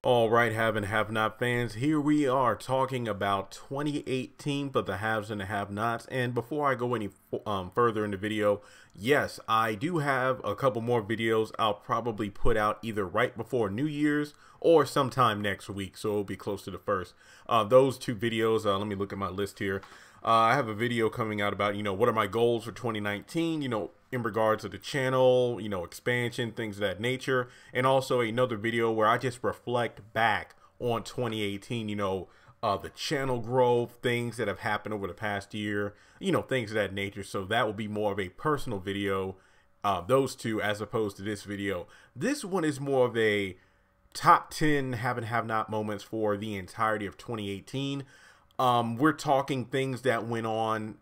All right, have and have not fans, here we are talking about 2018 for the haves and the have nots. And before I go any further in the video, yes, I do have a couple more videos I'll probably put out either right before New Year's or sometime next week, so it'll be close to the first. Those two videos, let me look at my list here. I have a video coming out about, what are my goals for 2019, in regards to the channel, expansion, things of that nature. And also another video where I just reflect back on 2018, the channel growth, things that have happened over the past year, things of that nature. So that will be more of a personal video, those two, as opposed to this video. This one is more of a top 10 have and have not moments for the entirety of 2018. We're talking things that went on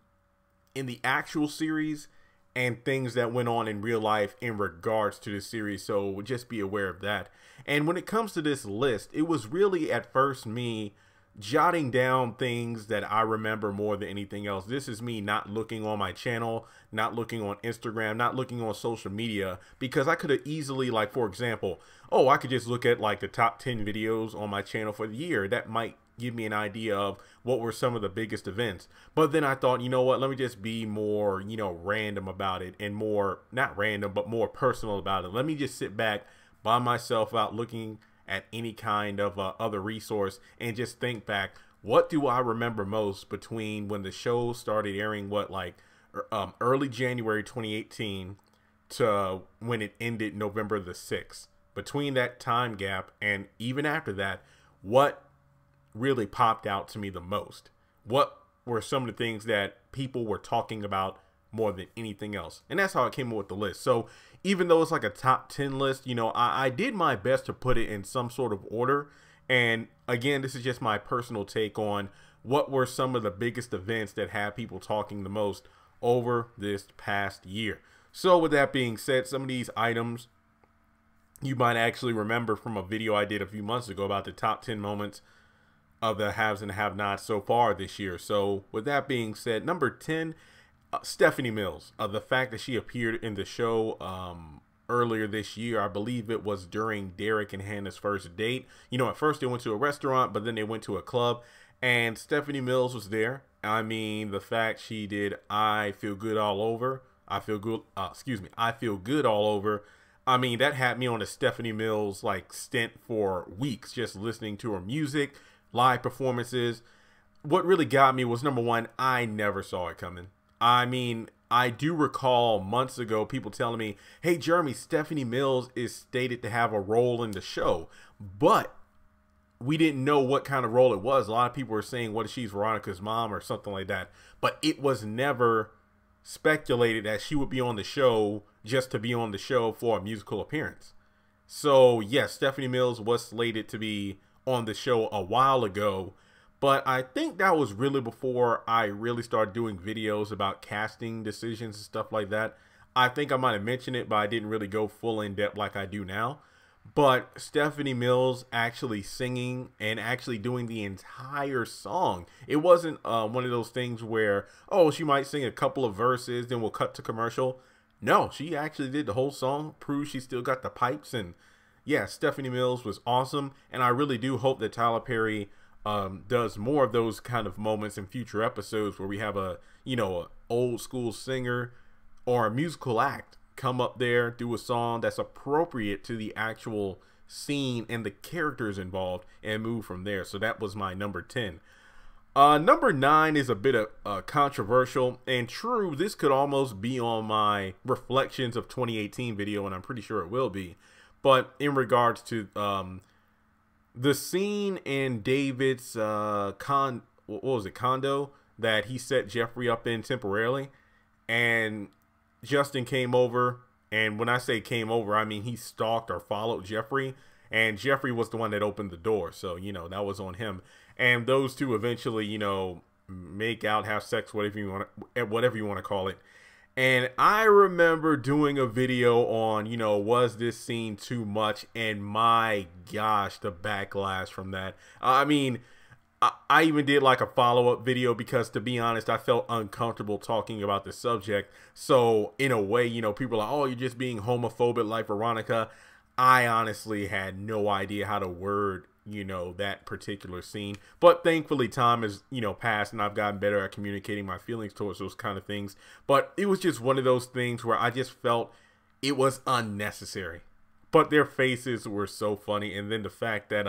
in the actual series and things that went on in real life in regards to the series, so just be aware of that. And when it comes to this list, it was really at first me jotting down things that I remember more than anything else. This is me not looking on my channel, not looking on Instagram, not looking on social media, because I could have easily, like, for example, I could just look at like the top 10 videos on my channel for the year. That might give me an idea of what were some of the biggest events. But then I thought, you know what, let me just be more, random about it, and more, not random, but more personal about it. Let me just sit back by myself out looking at any kind of other resource and just think back, what do I remember most between when the show started airing, early January 2018 to when it ended November the 6th. Between that time gap and even after that, what really popped out to me the most? What were some of the things that people were talking about more than anything else? And that's how I came up with the list. So even though it's like a top 10 list, I did my best to put it in some sort of order. And again, this is just my personal take on what were some of the biggest events that had people talking the most over this past year. So with that being said, some of these items you might actually remember from a video I did a few months ago about the top 10 moments of the haves and have-nots so far this year. So with that being said, number 10, Stephanie Mills. The fact that she appeared in the show earlier this year, I believe it was during Derek and Hannah's first date. At first they went to a restaurant, but then they went to a club, and Stephanie Mills was there. I mean, the fact she did I Feel Good All Over, I Feel Good All Over, I mean, that had me on a Stephanie Mills stint for weeks, just listening to her music, live performances. What really got me was, number one, I never saw it coming. I mean, I do recall months ago people telling me, hey, Jeremy, Stephanie Mills is stated to have a role in the show, but we didn't know what kind of role it was. A lot of people were saying, what if she's Veronica's mom or something like that? But it was never speculated that she would be on the show just to be on the show for a musical appearance. So yes, Stephanie Mills was slated to be on the show a while ago, but I think that was really before I really started doing videos about casting decisions and stuff like that. I think I might have mentioned it, but I didn't really go full in depth like I do now. But Stephanie Mills actually singing and actually doing the entire song. It wasn't one of those things where, she might sing a couple of verses, then we'll cut to commercial. No, she actually did the whole song, proves she still got the pipes. And yeah, Stephanie Mills was awesome. And I really do hope that Tyler Perry does more of those kind of moments in future episodes where we have a old school singer or a musical act come up there, do a song that's appropriate to the actual scene and the characters involved, and move from there. So that was my number 10. Number 9 is a bit of controversial, and true, this could almost be on my reflections of 2018 video, and I'm pretty sure it will be. But in regards to the scene in David's condo that he set Jeffrey up in temporarily, and Justin came over, and when I say came over, I mean he stalked or followed Jeffrey, and Jeffrey was the one that opened the door, so that was on him. And those two eventually make out, have sex, whatever you want to call it. And I remember doing a video on was this scene too much, and my gosh, the backlash from that. I mean, I even did like a follow-up video because, to be honest, I felt uncomfortable talking about the subject. So in a way, people are like, oh, you're just being homophobic like Veronica. I honestly had no idea how to word, you know, that particular scene. But thankfully time has, you know, passed and I've gotten better at communicating my feelings towards those kind of things. But it was just one of those things where I just felt it was unnecessary. But their faces were so funny. And then the fact that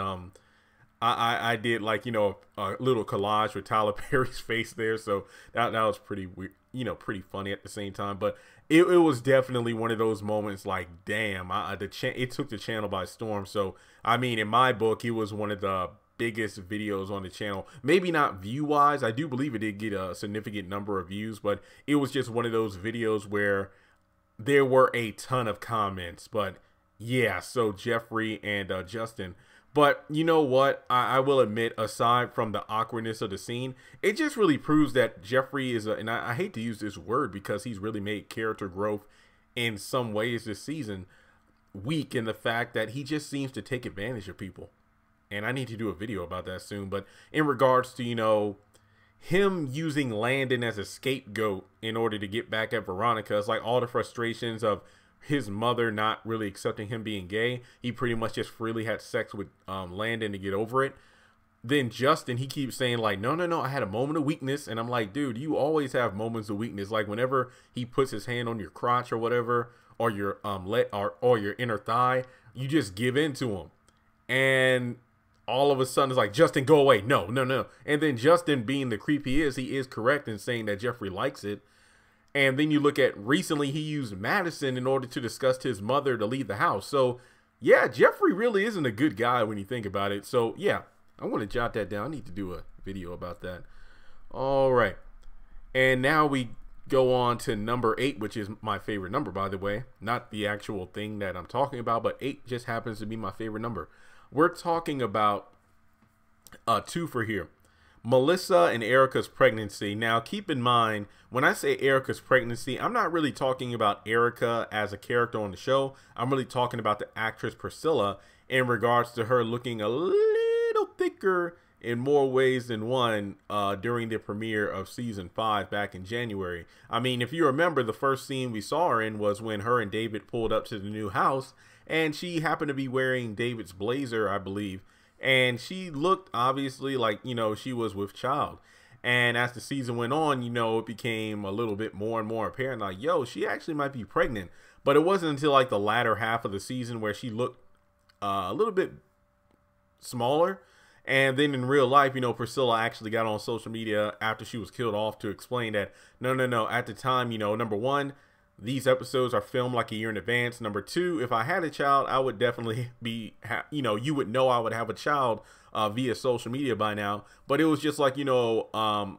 I did, like, you know, a little collage with Tyler Perry's face there, so that was pretty weird, you know, pretty funny at the same time. But it was definitely one of those moments like, damn, it took the channel by storm. So I mean, in my book, it was one of the biggest videos on the channel. Maybe not view wise, I do believe it did get a significant number of views, but it was just one of those videos where there were a ton of comments. But yeah, so Jeffrey and Justin. But you know what? I will admit, aside from the awkwardness of the scene, it just really proves that Jeffrey is and I hate to use this word because he's really made character growth in some ways this season weak in the fact that he just seems to take advantage of people. And I need to do a video about that soon. But in regards to, you know, him using Landon as a scapegoat in order to get back at Veronica, it's like all the frustrations of his mother not really accepting him being gay. He pretty much just freely had sex with Landon to get over it. Then Justin, he keeps saying like, no, I had a moment of weakness. And I'm like, dude, you always have moments of weakness. Like whenever he puts his hand on your crotch or whatever, or your or your inner thigh, you just give in to him. And all of a sudden it's like, Justin, go away. No. And then Justin, being the creep he is correct in saying that Jeffrey likes it. And then you look at recently, he used Madison in order to discuss his mother to leave the house. So yeah, Jeffrey really isn't a good guy when you think about it. So yeah, I want to jot that down. I need to do a video about that. All right. And now we go on to number 8, which is my favorite number, by the way. Not the actual thing that I'm talking about, but 8 just happens to be my favorite number. We're talking about a twofer here. Melissa and Erica's pregnancy. Now, keep in mind, when I say Erica's pregnancy, I'm not really talking about Erica as a character on the show. I'm really talking about the actress Priscilla in regards to her looking a little thicker in more ways than one during the premiere of season 5 back in January. I mean, if you remember, the first scene we saw her in was when her and David pulled up to the new house, and she happened to be wearing David's blazer, I believe. And she looked obviously like, you know, she was with child. And as the season went on, you know, it became a little bit more and more apparent like, yo, she actually might be pregnant. But it wasn't until like the latter half of the season where she looked a little bit smaller. And then in real life, you know, Priscilla actually got on social media after she was killed off to explain that, no, at the time, you know, number one, these episodes are filmed like a year in advance. Number two, if I had a child, I would definitely be, you know, you would know I would have a child via social media by now. But it was just like, you know,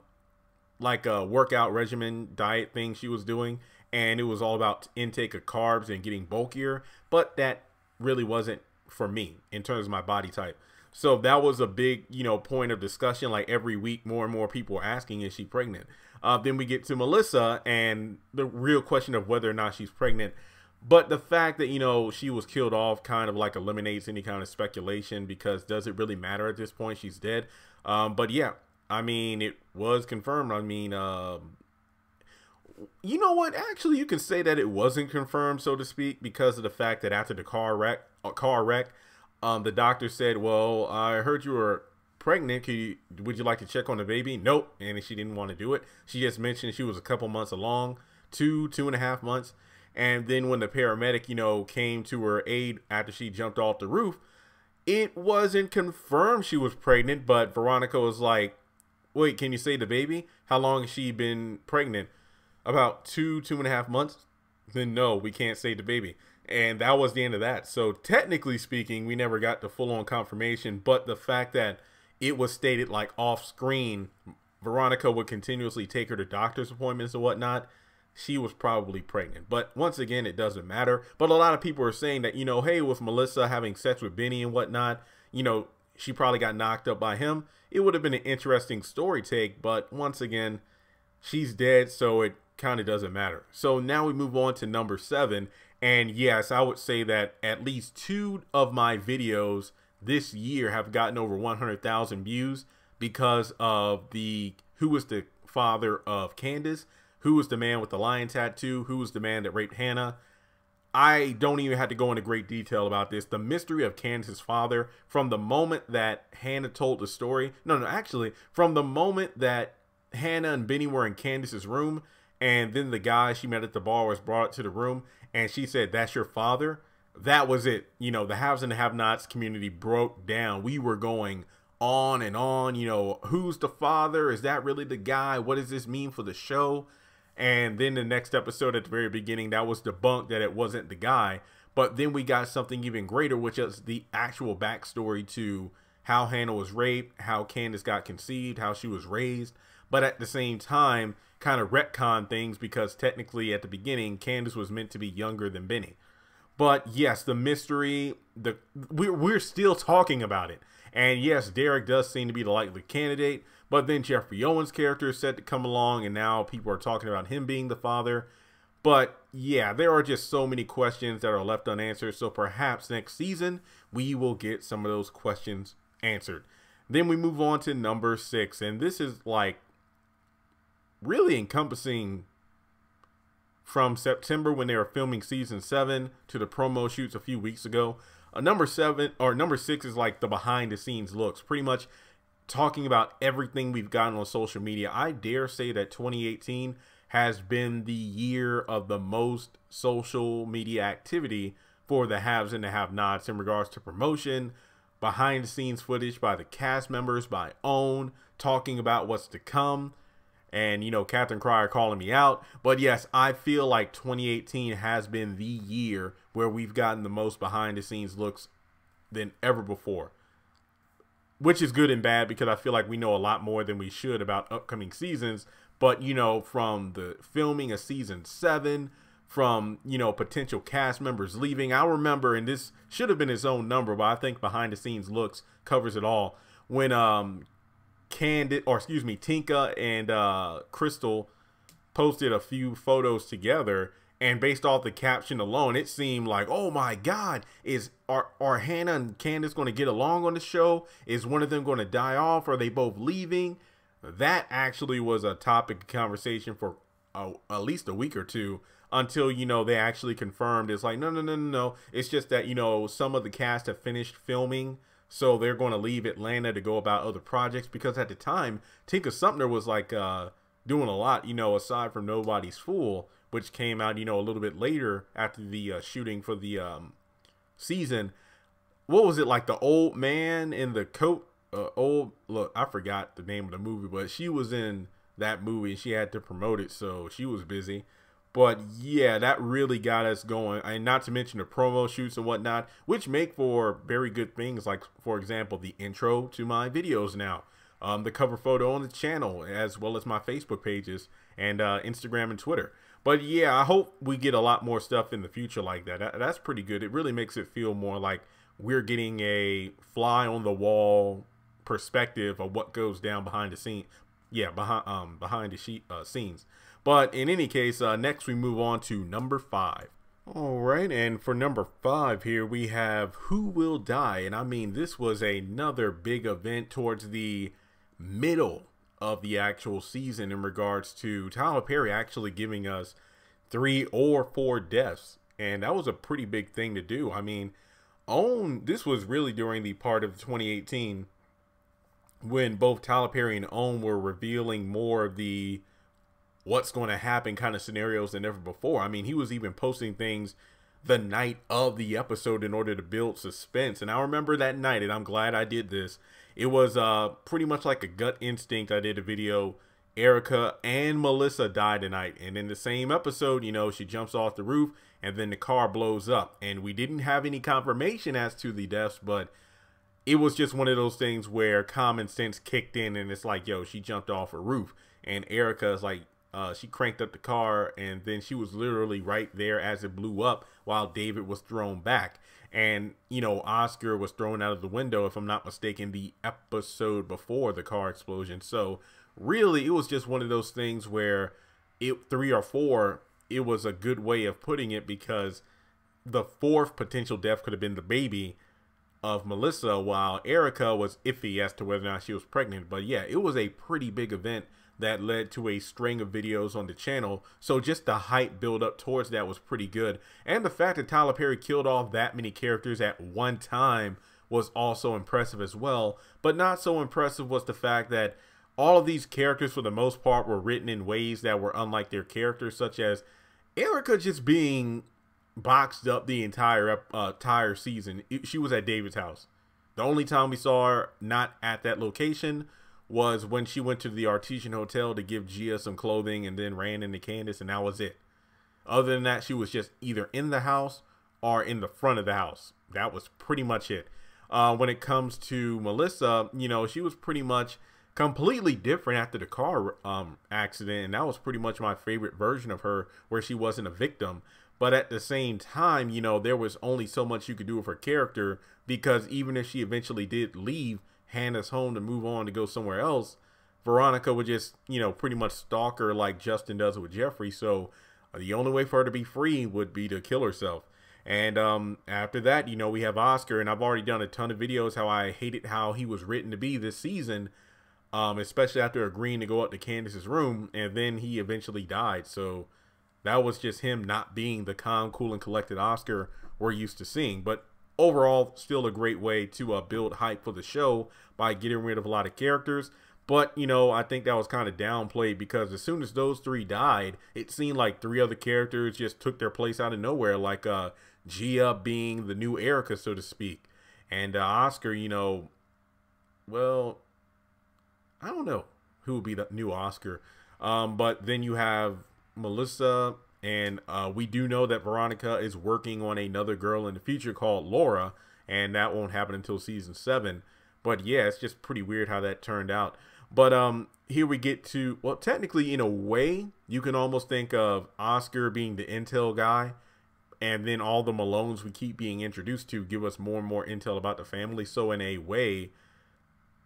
like a workout regimen diet thing she was doing. And it was all about intake of carbs and getting bulkier. But that really wasn't for me in terms of my body type. So that was a big, you know, point of discussion. Like every week, more and more people were asking, is she pregnant? Then we get to Melissa and the real question of whether or not she's pregnant. But the fact that, you know, she was killed off kind of like eliminates any kind of speculation, because does it really matter at this point? She's dead. But yeah, I mean, it was confirmed. I mean, you know what? Actually, you can say that it wasn't confirmed, so to speak, because of the fact that after the car wreck, the doctor said, well, I heard you were pregnant. Would you like to check on the baby? Nope. And she didn't want to do it. She just mentioned she was a couple months along, 2.5 months. And then when the paramedic, you know, came to her aid after she jumped off the roof, it wasn't confirmed she was pregnant. But Veronica was like, wait, can you say the baby? How long has she been pregnant? About 2.5 months. Then no, we can't say the baby. And that was the end of that. So technically speaking, we never got the full-on confirmation. But the fact that it was stated like off screen, Veronica would continuously take her to doctor's appointments and whatnot, she was probably pregnant. But once again, it doesn't matter. But a lot of people are saying that, you know, hey, with Melissa having sex with Benny and whatnot, you know, she probably got knocked up by him. It would have been an interesting story take. But once again, she's dead, so it kind of doesn't matter. So now we move on to number 7. And yes, I would say that at least 2 of my videos this year have gotten over 100,000 views because of the who was the father of Candace, who was the man with the lion tattoo, who was the man that raped Hannah. I don't even have to go into great detail about this. The mystery of Candace's father, from the moment that Hannah told the story, actually, from the moment that Hannah and Benny were in Candace's room, and then the guy she met at the bar was brought up to the room, and she said, "That's your father." That was it. You know, the haves and the have-nots community broke down. We were going on and on, you know, who's the father? Is that really the guy? What does this mean for the show? And then the next episode at the very beginning, that was debunked that it wasn't the guy. But then we got something even greater, which is the actual backstory to how Hannah was raped, how Candace got conceived, how she was raised. But at the same time, kind of retcon things, because technically at the beginning, Candace was meant to be younger than Benny. But yes, the mystery, we're still talking about it. And yes, Derek does seem to be the likely candidate, but then Jeffrey Owens' character is set to come along, and now people are talking about him being the father. But yeah, there are just so many questions that are left unanswered, so perhaps next season we will get some of those questions answered. Then we move on to number 6, and this is like really encompassing from September when they were filming season 7 to the promo shoots a few weeks ago. Number 6 is like the behind the scenes looks, pretty much talking about everything we've gotten on social media. I dare say that 2018 has been the year of the most social media activity for the haves and the have-nots in regards to promotion, behind the scenes footage by the cast members, by OWN, talking about what's to come. And, you know, Captain Cryer calling me out. But yes, I feel like 2018 has been the year where we've gotten the most behind the scenes looks than ever before. Which is good and bad, because I feel like we know a lot more than we should about upcoming seasons. But, you know, from the filming of season 7, from, you know, potential cast members leaving. I remember, and this should have been its own number, but I think behind the scenes looks covers it all. When, Tinka and Crystal posted a few photos together, and based off the caption alone, it seemed like, oh my God, are Hannah and Candace going to get along on the show? Is one of them going to die off? Are they both leaving? That actually was a topic of conversation for at least a week or two, until, you know, they actually confirmed. It's like, no. It's just that, you know, some of the cast have finished filming, so they're going to leave Atlanta to go about other projects, because at the time, Tinka Sumter was like doing a lot, you know, aside from Nobody's Fool, which came out, you know, a little bit later after the shooting for the season. What was it, like The Old Man in the Coat? Look, I forgot the name of the movie, but she was in that movie and she had to promote it, so she was busy. But yeah, that really got us going. And not to mention the promo shoots and whatnot, which make for very good things. Like, for example, the intro to my videos now, the cover photo on the channel, as well as my Facebook pages and Instagram and Twitter. But yeah, I hope we get a lot more stuff in the future like that. That's pretty good. It really makes it feel more like we're getting a fly on the wall perspective of what goes down behind the scene. Yeah, behind the scenes. But in any case, next we move on to number 5. All right, and for number 5 here, we have Who Will Die? And I mean, this was another big event towards the middle of the actual season in regards to Tyler Perry actually giving us 3 or 4 deaths. And that was a pretty big thing to do. I mean, this was really during the part of 2018 when both Tyler Perry and OWN were revealing more of the what's going to happen kind of scenarios than ever before. I mean, he was even posting things the night of the episode in order to build suspense. And I remember that night, and I'm glad I did this. It was pretty much like a gut instinct. I did a video. Erica and Melissa died tonight. And in the same episode, you know, she jumps off the roof and then the car blows up. And we didn't have any confirmation as to the deaths, but it was just one of those things where common sense kicked in, and it's like, yo, she jumped off a roof. And Erica is like, she cranked up the car, and then she was literally right there as it blew up while David was thrown back. And, you know, Oscar was thrown out of the window, if I'm not mistaken, the episode before the car explosion. So really, it was just one of those things where 3 or 4, it was a good way of putting it, because the 4th potential death could have been the baby of Melissa, while Erica was iffy as to whether or not she was pregnant. But yeah, it was a pretty big event that led to a string of videos on the channel. So just the hype build up towards that was pretty good. And the fact that Tyler Perry killed off that many characters at one time was also impressive as well. But not so impressive was the fact that all of these characters, for the most part, were written in ways that were unlike their characters, such as Erica just being boxed up the entire season. She was at David's house. The only time we saw her not at that location was when she went to the Artesian Hotel to give Gia some clothing and then ran into Candace, and that was it. Other than that, she was just either in the house or in the front of the house. That was pretty much it. When it comes to Melissa, you know, she was pretty much completely different after the car accident, and that was pretty much my favorite version of her, where she wasn't a victim. But at the same time, you know, there was only so much you could do with her character, because even if she eventually did leave Hannah's home to move on to go somewhere else, Veronica would just, you know, pretty much stalk her like Justin does with Jeffrey. So the only way for her to be free would be to kill herself. And after that, you know, we have Oscar, and I've already done a ton of videos how I hated how he was written to be this season, especially after agreeing to go up to Candace's room, and then he eventually died. So that was just him not being the calm, cool, and collected Oscar we're used to seeing. But overall, still a great way to build hype for the show by getting rid of a lot of characters. But, you know, I think that was kind of downplayed, because as soon as those three died, it seemed like three other characters just took their place out of nowhere, like Gia being the new Erica, so to speak. And Oscar, you know, well, I don't know who would be the new Oscar. But then you have Melissa, and we do know that Veronica is working on another girl in the future called Laura, and that won't happen until season 7. But yeah, it's just pretty weird how that turned out. But here we get to, well, technically, in a way, you can almost think of Oscar being the intel guy, and then all the Malones we keep being introduced to give us more and more intel about the family. So in a way,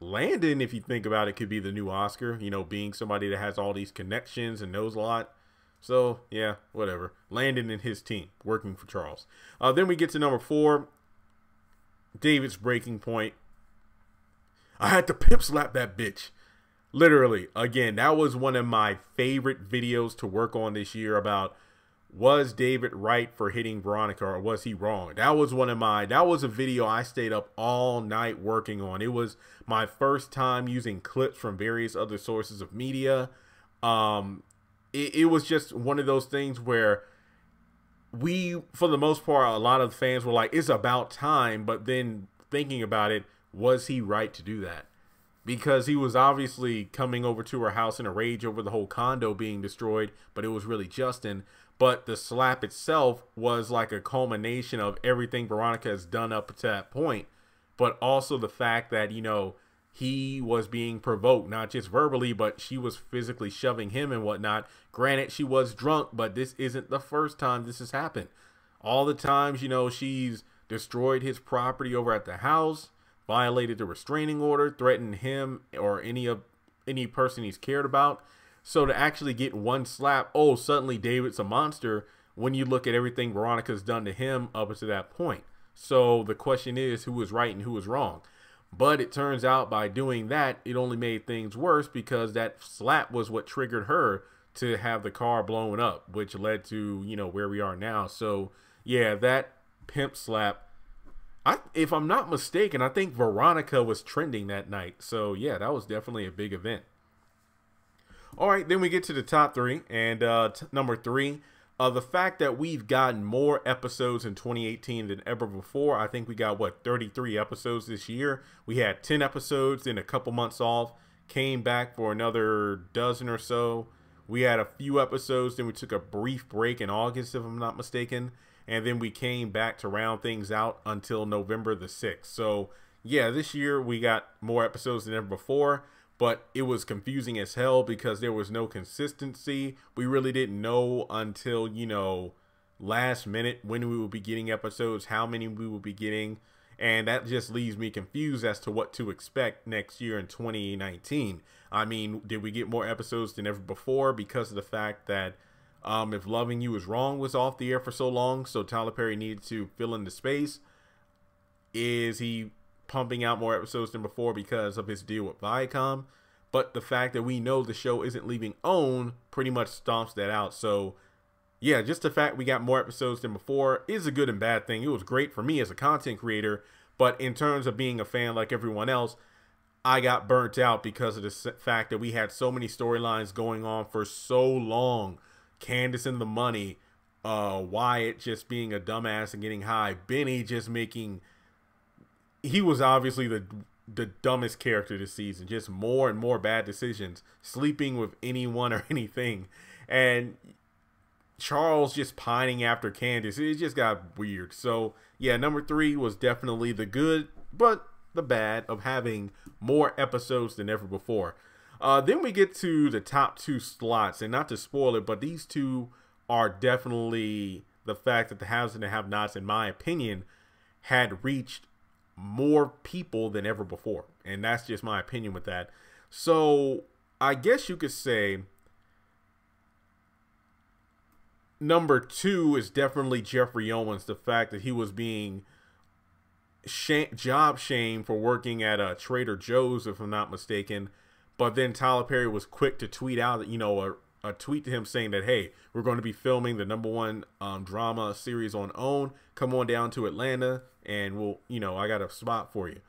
Landon, if you think about it, could be the new Oscar, you know, being somebody that has all these connections and knows a lot. So yeah, whatever. Landon and his team working for Charles. Then we get to number 4, David's breaking point. I had to pimp slap that bitch. Literally, again, that was one of my favorite videos to work on this year, about was David right for hitting Veronica, or was he wrong? That was a video I stayed up all night working on. It was my first time using clips from various other sources of media. It was just one of those things where we, for the most part, a lot of fans were like, it's about time. But then thinking about it, was he right to do that? Because he was obviously coming over to her house in a rage over the whole condo being destroyed, but it was really Justin. But the slap itself was like a culmination of everything Veronica has done up to that point, but also the fact that, you know, he was being provoked, not just verbally, but she was physically shoving him and whatnot. Granted, she was drunk, but this isn't the first time this has happened. All the times, you know, she's destroyed his property over at the house, violated the restraining order, threatened him or any person he's cared about. So to actually get one slap, oh, suddenly David's a monster, when you look at everything Veronica's done to him up to that point. So the question is, who was right and who was wrong? But it turns out by doing that, it only made things worse, because that slap was what triggered her to have the car blown up, which led to, you know, where we are now. So yeah, that pimp slap, if I'm not mistaken, I think Veronica was trending that night. So yeah, that was definitely a big event. All right, then we get to the top 3, and number 3, the fact that we've gotten more episodes in 2018 than ever before. I think we got, what, 33 episodes this year. We had 10 episodes, then a couple months off, came back for another dozen or so. We had a few episodes, then we took a brief break in August, if I'm not mistaken, and then we came back to round things out until November the 6th. So yeah, this year we got more episodes than ever before. But it was confusing as hell because there was no consistency. We really didn't know until, you know, last minute when we would be getting episodes, how many we would be getting. And that just leaves me confused as to what to expect next year in 2019. I mean, did we get more episodes than ever before because of the fact that If Loving You Is Wrong was off the air for so long, so Tyler Perry needed to fill in the space? Is he pumping out more episodes than before because of his deal with Viacom? but the fact that we know the show isn't leaving OWN pretty much stomps that out. So yeah, just the fact we got more episodes than before is a good and bad thing. It was great for me as a content creator, but in terms of being a fan like everyone else, I got burnt out because of the fact that we had so many storylines going on for so long. Candace and the money, Wyatt just being a dumbass and getting high, Benny just making, he was obviously the dumbest character this season, just more and more bad decisions, sleeping with anyone or anything, and Charles just pining after Candace. It just got weird. So yeah, number 3 was definitely the good but the bad of having more episodes than ever before. Then we get to the top 2 slots, and not to spoil it, but these two are definitely the fact that the haves and the have-nots, in my opinion, had reached more people than ever before, and that's just my opinion with that. So I guess you could say number 2 is definitely Jeffrey Owens. The fact that he was being job shamed for working at Trader Joe's, if I'm not mistaken, but then Tyler Perry was quick to tweet out, you know, a tweet to him saying that, hey, we're going to be filming the #1 drama series on OWN. Come on down to Atlanta and we'll, you know, I got a spot for you.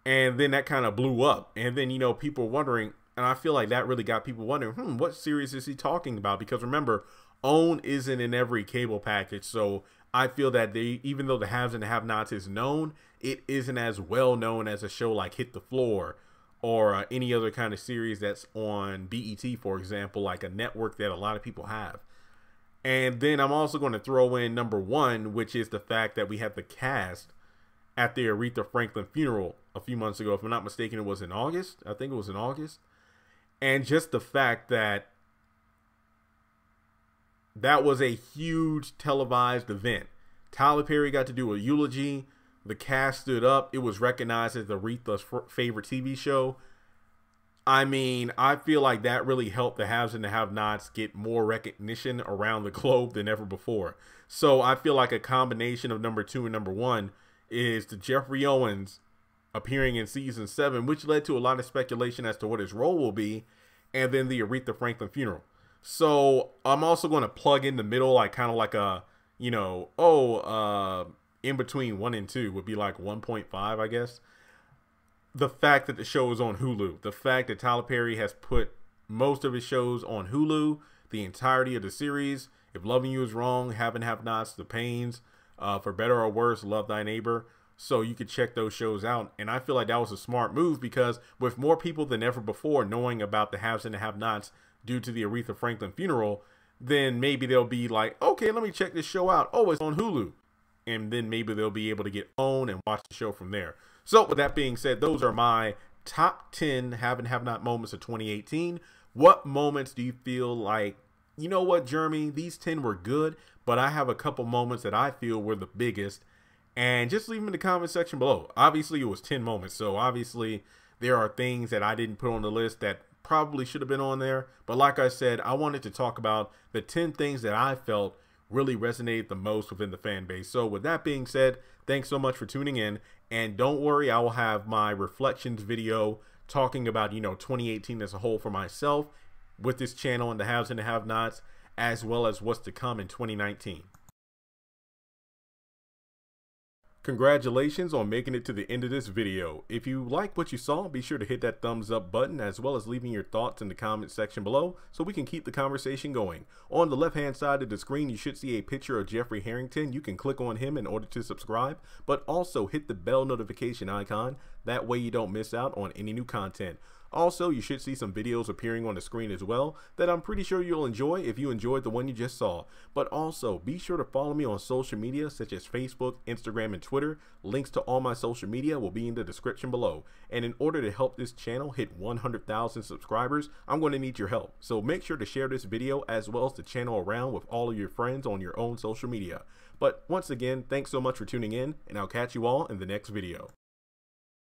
And then that kind of blew up. And then, you know, people wondering, and I feel like that really got people wondering, what series is he talking about? Because remember, OWN isn't in every cable package. So I feel that even though the haves and the have-nots is known, it isn't as well known as a show like Hit the Floor or any other kind of series that's on BET, for example, like a network that a lot of people have. And then I'm also going to throw in number 1, which is the fact that we have the cast at the Aretha Franklin funeral a few months ago. If I'm not mistaken, it was in August. I think it was in August. And just the fact that that was a huge televised event. Tyler Perry got to do a eulogy. The cast stood up. It was recognized as Aretha's favorite TV show. I mean, I feel like that really helped the haves and the have-nots get more recognition around the globe than ever before. So I feel like a combination of number 2 and number 1 is the Jeffrey Owens appearing in season 7, which led to a lot of speculation as to what his role will be, and then the Aretha Franklin funeral. So I'm also going to plug in the middle, like kind of like a, you know, in between 1 and 2 would be like 1.5, I guess. The fact that the show is on Hulu, the fact that Tyler Perry has put most of his shows on Hulu, the entirety of the series, If Loving You Is Wrong, Have and Have Nots, The Pains, For Better or Worse, Love Thy Neighbor. So you could check those shows out. And I feel like that was a smart move because with more people than ever before knowing about the haves and the have-nots due to the Aretha Franklin funeral, then maybe they'll be like, okay, let me check this show out. Oh, it's on Hulu. And then maybe they'll be able to get OWN and watch the show from there. So with that being said, those are my top 10 have and have not moments of 2018. What moments do you feel like, you know what, Jeremy, these 10 were good, but I have a couple moments that I feel were the biggest? And just leave them in the comment section below. Obviously, it was 10 moments. So obviously, there are things that I didn't put on the list that probably should have been on there. But like I said, I wanted to talk about the 10 things that I felt really resonated the most within the fan base. So with that being said, thanks so much for tuning in. And don't worry, I will have my reflections video talking about, you know, 2018 as a whole for myself with this channel and the haves and the have-nots, as well as what's to come in 2019. Congratulations on making it to the end of this video. If you like what you saw, be sure to hit that thumbs up button as well as leaving your thoughts in the comment section below so we can keep the conversation going. On the left hand side of the screen, you should see a picture of Jeffrey Harrington. You can click on him in order to subscribe, but also hit the bell notification icon. That way you don't miss out on any new content. Also, you should see some videos appearing on the screen as well that I'm pretty sure you'll enjoy if you enjoyed the one you just saw. But also, be sure to follow me on social media such as Facebook, Instagram, and Twitter. Links to all my social media will be in the description below. And in order to help this channel hit 100,000 subscribers, I'm going to need your help. So make sure to share this video as well as the channel around with all of your friends on your own social media. But once again, thanks so much for tuning in, and I'll catch you all in the next video.